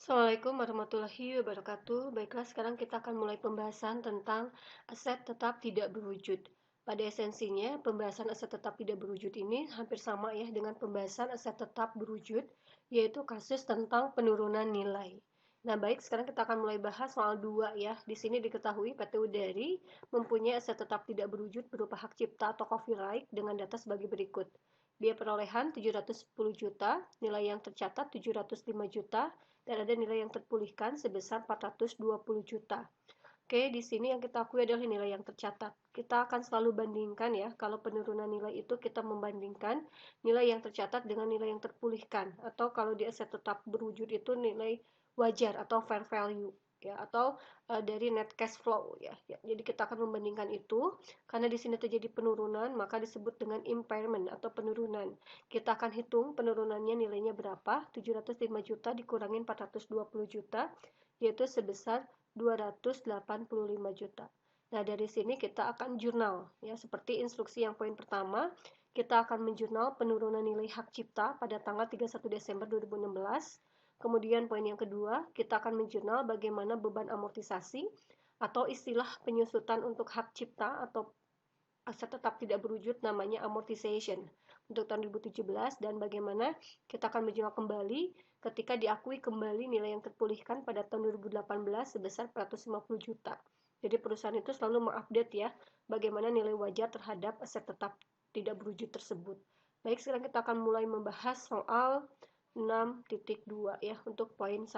Assalamualaikum warahmatullahi wabarakatuh. Baiklah, sekarang kita akan mulai pembahasan tentang aset tetap tidak berwujud. Pada esensinya, pembahasan aset tetap tidak berwujud ini hampir sama ya dengan pembahasan aset tetap berwujud, yaitu kasus tentang penurunan nilai. Nah, baik, sekarang kita akan mulai bahas soal dua ya. Di sini diketahui PT Udari mempunyai aset tetap tidak berwujud berupa hak cipta atau copyright dengan data sebagai berikut. Biaya perolehan 710 juta, nilai yang tercatat 705 juta, dan ada nilai yang terpulihkan sebesar 420 juta. Oke, di sini yang kita akui adalah nilai yang tercatat. Kita akan selalu bandingkan ya, kalau penurunan nilai itu kita membandingkan nilai yang tercatat dengan nilai yang terpulihkan, atau kalau di aset tetap berwujud itu nilai wajar atau fair value ya, atau dari net cash flow ya. Jadi kita akan membandingkan itu. Karena di sini terjadi penurunan, maka disebut dengan impairment atau penurunan. Kita akan hitung penurunannya nilainya berapa. 705 juta dikurangin 420 juta, yaitu sebesar 285 juta. Nah, dari sini kita akan jurnal ya, seperti instruksi yang poin pertama, kita akan menjurnal penurunan nilai hak cipta pada tanggal 31 Desember 2016. Kemudian poin yang kedua, kita akan menjurnal bagaimana beban amortisasi atau istilah penyusutan untuk hak cipta atau aset tetap tidak berwujud namanya amortization untuk tahun 2017, dan bagaimana kita akan menjurnal kembali ketika diakui kembali nilai yang terpulihkan pada tahun 2018 sebesar 450 juta. Jadi perusahaan itu selalu mengupdate ya bagaimana nilai wajar terhadap aset tetap tidak berwujud tersebut. Baik, sekarang kita akan mulai membahas soal 6.2 ya untuk poin 1.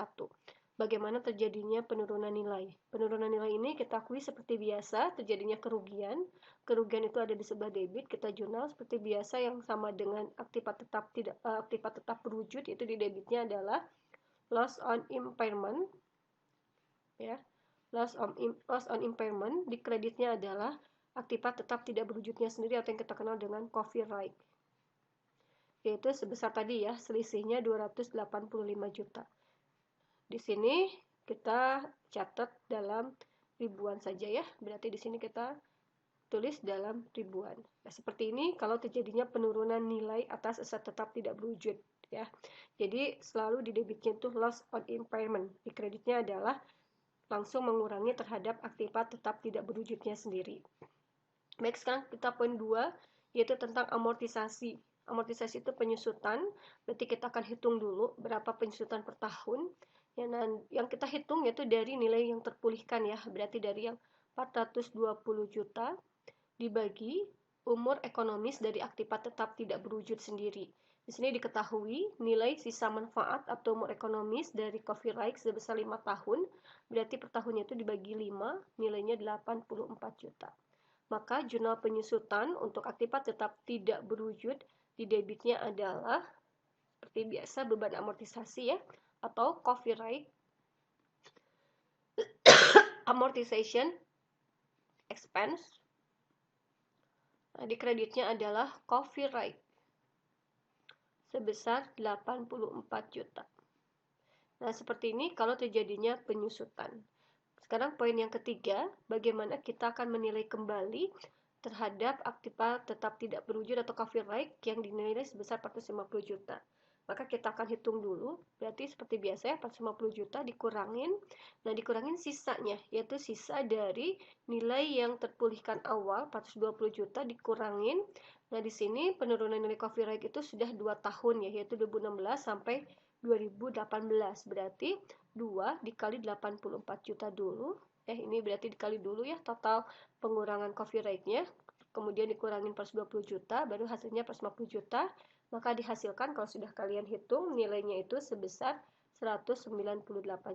Bagaimana terjadinya penurunan nilai? Penurunan nilai ini kita akui seperti biasa terjadinya kerugian. Kerugian itu ada di sebelah debit, kita jurnal seperti biasa yang sama dengan aktiva tetap berwujud, itu di debitnya adalah loss on impairment ya. Loss on impairment, di kreditnya adalah aktiva tetap tidak berwujudnya sendiri atau yang kita kenal dengan copyright, yaitu sebesar tadi ya, selisihnya 285 juta. Di sini kita catat dalam ribuan saja ya, berarti di sini kita tulis dalam ribuan. Nah, seperti ini kalau terjadinya penurunan nilai atas aset tetap tidak berwujud ya. Jadi selalu di debitnya itu loss on impairment, di kreditnya adalah langsung mengurangi terhadap aktiva tetap tidak berwujudnya sendiri. Baik, sekarang kita poin 2, yaitu tentang amortisasi. Amortisasi itu penyusutan, berarti kita akan hitung dulu berapa penyusutan per tahun. Yang kita hitung yaitu dari nilai yang terpulihkan ya, berarti dari yang 420 juta dibagi umur ekonomis dari aktiva tetap tidak berwujud sendiri. Di sini diketahui nilai sisa manfaat atau umur ekonomis dari copyright sebesar 5 tahun, berarti per tahunnya itu dibagi 5, nilainya 84 juta. Maka jurnal penyusutan untuk aktiva tetap tidak berwujud di debitnya adalah seperti biasa beban amortisasi ya, atau copyright amortization expense. Nah, di kreditnya adalah copyright sebesar 84 juta. Nah, seperti ini kalau terjadinya penyusutan. Sekarang poin yang ketiga, bagaimana kita akan menilai kembali terhadap aktiva tetap tidak berwujud atau copyright yang dinilai sebesar 450 juta. Maka kita akan hitung dulu, berarti seperti biasa ya, 450 juta dikurangin. Nah, dikurangin sisanya, yaitu sisa dari nilai yang terpulihkan awal 420 juta dikurangin. Nah, di sini penurunan nilai copyright itu sudah 2 tahun ya, yaitu 2016 sampai 2018. Berarti 2 dikali 84 juta dulu. Ini berarti dikali dulu ya total pengurangan copyright-nya. Kemudian dikurangin 420 juta, baru hasilnya 450 juta. Maka dihasilkan kalau sudah kalian hitung nilainya itu sebesar 198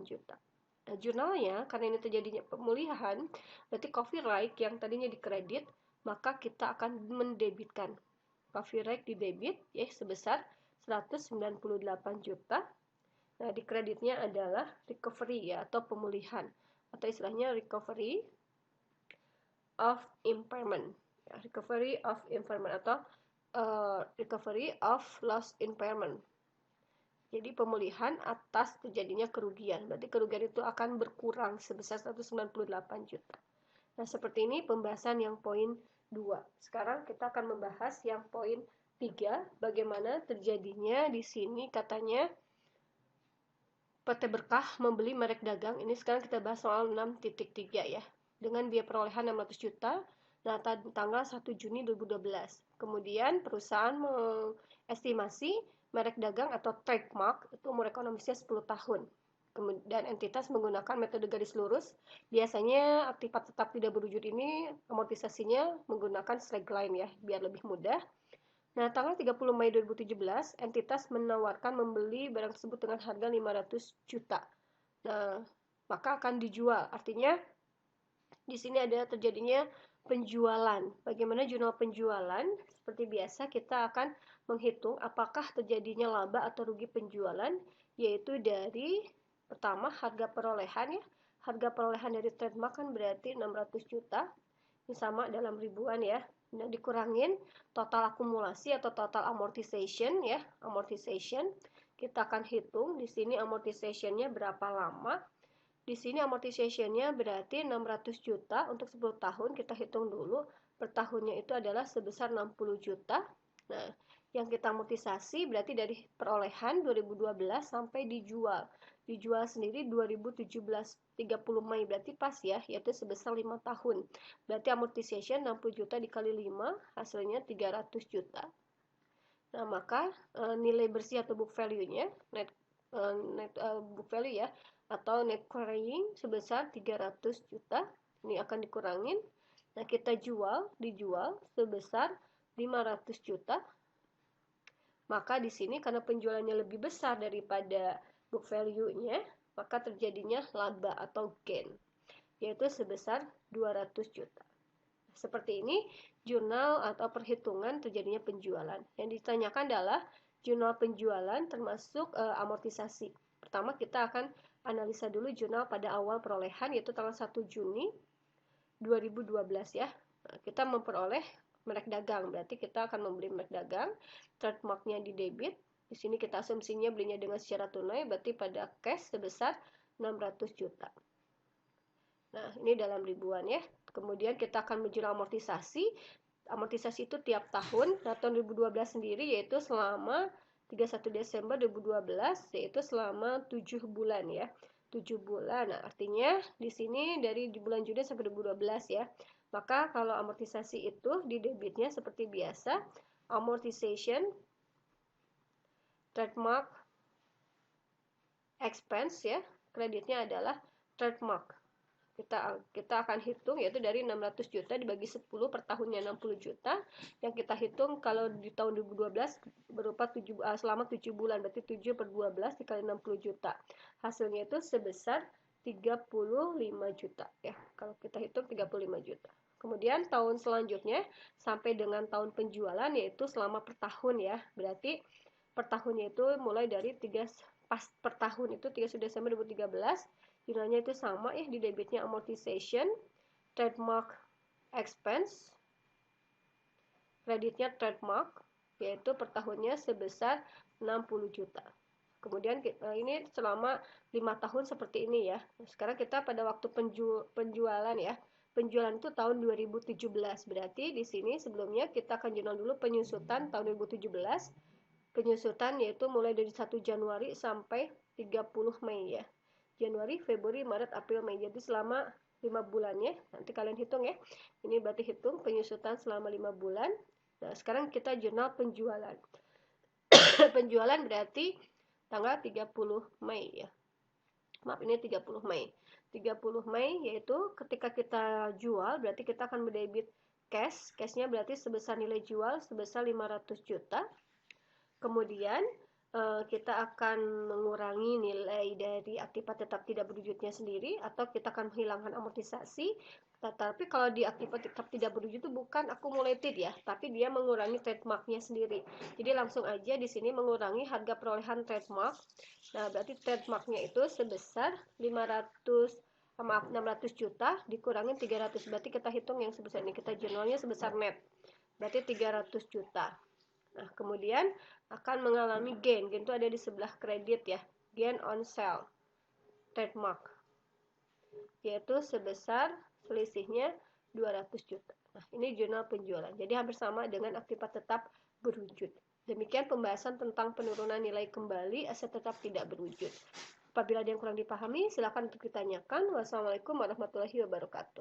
juta. Nah, jurnalnya karena ini terjadinya pemulihan, berarti copyright yang tadinya dikredit, maka kita akan mendebitkan. Copyright di debit ya sebesar 198 juta. Nah, di kreditnya adalah recovery ya atau pemulihan, atau istilahnya recovery of impairment. Ya, recovery of impairment atau recovery of loss impairment. Jadi pemulihan atas terjadinya kerugian. Berarti kerugian itu akan berkurang sebesar 198 juta. Nah, seperti ini pembahasan yang poin 2. Sekarang kita akan membahas yang poin 3, bagaimana terjadinya di sini katanya PT Berkah membeli merek dagang. Ini sekarang kita bahas soal 6.3 ya. Dengan biaya perolehan 600 juta dan tanggal 1 Juni 2012. Kemudian perusahaan mengestimasi merek dagang atau trademark itu umur ekonomisnya 10 tahun. Kemudian entitas menggunakan metode garis lurus. Biasanya aktifat tetap tidak berwujud ini amortisasinya menggunakan slackline ya, biar lebih mudah. Nah, tanggal 30 Mei 2017, entitas menawarkan membeli barang tersebut dengan harga 500 juta. Nah, maka akan dijual. Artinya, di sini ada terjadinya penjualan. Bagaimana jurnal penjualan? Seperti biasa, kita akan menghitung apakah terjadinya laba atau rugi penjualan, yaitu dari pertama harga perolehan ya. Harga perolehan dari trademark kan berarti 600 juta. Ini sama dalam ribuan ya. Nah, dikurangin total akumulasi atau total amortization ya. Amortization kita akan hitung di sini amortization-nya berapa lama. Di sini amortization-nya berarti 600 juta untuk 10 tahun. Kita hitung dulu. Per tahunnya itu adalah sebesar 60 juta. Nah, yang kita amortisasi berarti dari perolehan 2012 sampai dijual. Dijual sendiri 2017 30 Mei berarti pas ya, yaitu sebesar 5 tahun. Berarti amortization 60 juta dikali 5 hasilnya 300 juta. Nah, maka nilai bersih atau book value-nya net book value ya atau net carrying sebesar 300 juta. Ini akan dikurangin. Nah, kita dijual sebesar 500 juta. Maka di sini karena penjualannya lebih besar daripada book value-nya, maka terjadinya laba atau gain, yaitu sebesar 200 juta. Seperti ini jurnal atau perhitungan terjadinya penjualan. Yang ditanyakan adalah jurnal penjualan termasuk amortisasi. Pertama kita akan analisa dulu jurnal pada awal perolehan, yaitu tanggal 1 Juni 2012 ya. Nah, kita memperoleh merek dagang, berarti kita akan membeli merek dagang, trademarknya di debit. Di sini kita asumsinya belinya dengan secara tunai, berarti pada cash sebesar 600 juta. Nah, ini dalam ribuan ya. Kemudian kita akan menjual amortisasi. Amortisasi itu tiap tahun. Nah, tahun 2012 sendiri yaitu selama 31 Desember 2012, yaitu selama 7 bulan ya. 7 bulan. Nah, artinya di sini dari bulan Juni sampai 2012 ya. Maka kalau amortisasi itu di debitnya seperti biasa, amortization, trademark, expense ya, kreditnya adalah trademark. Kita akan hitung yaitu dari 600 juta dibagi 10 per tahunnya 60 juta. Yang kita hitung kalau di tahun 2012 berupa selama 7 bulan, berarti 7 per 12 dikali 60 juta. Hasilnya itu sebesar 35 juta ya. Kalau kita hitung 35 juta. Kemudian tahun selanjutnya sampai dengan tahun penjualan yaitu selama per tahun ya. Berarti per tahunnya itu mulai dari per tahun itu 31 Desember 2013. Jurnalnya itu sama ya, di debitnya amortization, trademark expense, kreditnya trademark yaitu per tahunnya sebesar 60 juta. Kemudian ini selama 5 tahun seperti ini ya. Sekarang kita pada waktu penjualan ya. Penjualan itu tahun 2017. Berarti di sini sebelumnya kita akan jurnal dulu penyusutan tahun 2017. Penyusutan yaitu mulai dari 1 Januari sampai 30 Mei ya. Januari, Februari, Maret, April, Mei. Jadi selama 5 bulannya. Nanti kalian hitung ya. Ini berarti hitung penyusutan selama 5 bulan. Nah, sekarang kita jurnal penjualan. Penjualan berarti tanggal 30 Mei ya. Maaf, ini 30 Mei. 30 Mei yaitu ketika kita jual berarti kita akan mendebit cash. Cashnya berarti sebesar nilai jual sebesar 500 juta. Kemudian kita akan mengurangi nilai dari aktifat tetap tidak berwujudnya sendiri atau kita akan menghilangkan amortisasi. Tetapi kalau di aktifat tetap tidak berwujud itu bukan accumulated ya, tapi dia mengurangi trademarknya sendiri. Jadi langsung aja di sini mengurangi harga perolehan trademark. Nah, berarti trademarknya itu sebesar 600 juta dikurangin 300. Berarti kita hitung yang sebesar ini, kita jurnalnya sebesar net. Berarti 300 juta. Nah, kemudian akan mengalami gain. Gain itu ada di sebelah kredit ya. Gain on sale trademark. Yaitu sebesar selisihnya 200 juta. Nah, ini jurnal penjualan. Jadi hampir sama dengan aktifat tetap berwujud. Demikian pembahasan tentang penurunan nilai kembali aset tetap tidak berwujud. Apabila ada yang kurang dipahami, silakan untuk ditanyakan. Wassalamualaikum warahmatullahi wabarakatuh.